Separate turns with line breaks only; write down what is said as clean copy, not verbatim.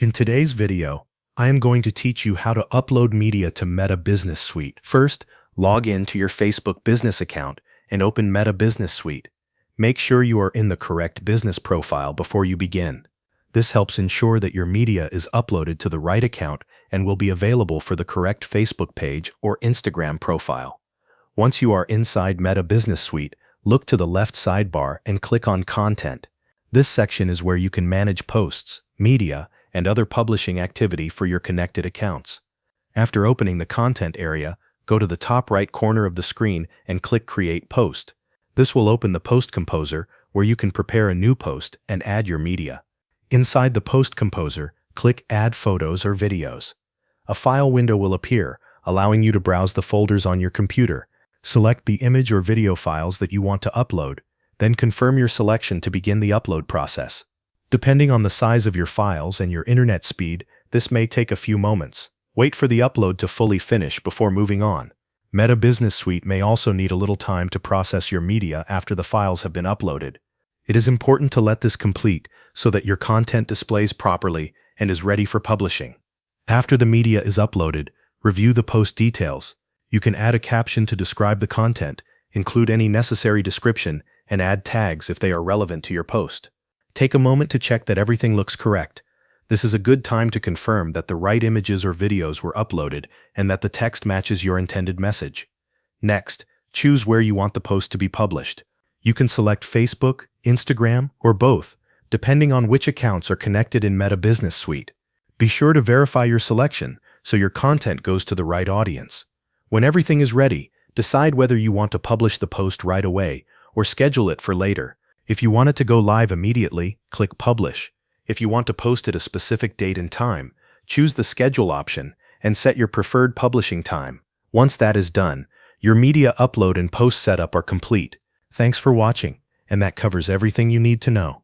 In today's video, I am going to teach you how to upload media to Meta Business Suite. First, log in to your Facebook business account and open Meta Business Suite. Make sure you are in the correct business profile before you begin. This helps ensure that your media is uploaded to the right account and will be available for the correct Facebook page or Instagram profile. Once you are inside Meta Business Suite, look to the left sidebar and click on Content. This section is where you can manage posts, media, and other publishing activity for your connected accounts. After opening the Content area, go to the top right corner of the screen and click Create Post. This will open the Post Composer, where you can prepare a new post and add your media. Inside the Post Composer, click Add Photos or Videos. A file window will appear, allowing you to browse the folders on your computer. Select the image or video files that you want to upload, then confirm your selection to begin the upload process. Depending on the size of your files and your internet speed, this may take a few moments. Wait for the upload to fully finish before moving on. Meta Business Suite may also need a little time to process your media after the files have been uploaded. It is important to let this complete so that your content displays properly and is ready for publishing. After the media is uploaded, review the post details. You can add a caption to describe the content, include any necessary description, and add tags if they are relevant to your post. Take a moment to check that everything looks correct. This is a good time to confirm that the right images or videos were uploaded and that the text matches your intended message. Next, choose where you want the post to be published. You can select Facebook, Instagram, or both, depending on which accounts are connected in Meta Business Suite. Be sure to verify your selection so your content goes to the right audience. When everything is ready, decide whether you want to publish the post right away or schedule it for later. If you want it to go live immediately, click Publish. If you want to post at a specific date and time, choose the Schedule option and set your preferred publishing time. Once that is done, your media upload and post setup are complete. Thanks for watching, and that covers everything you need to know.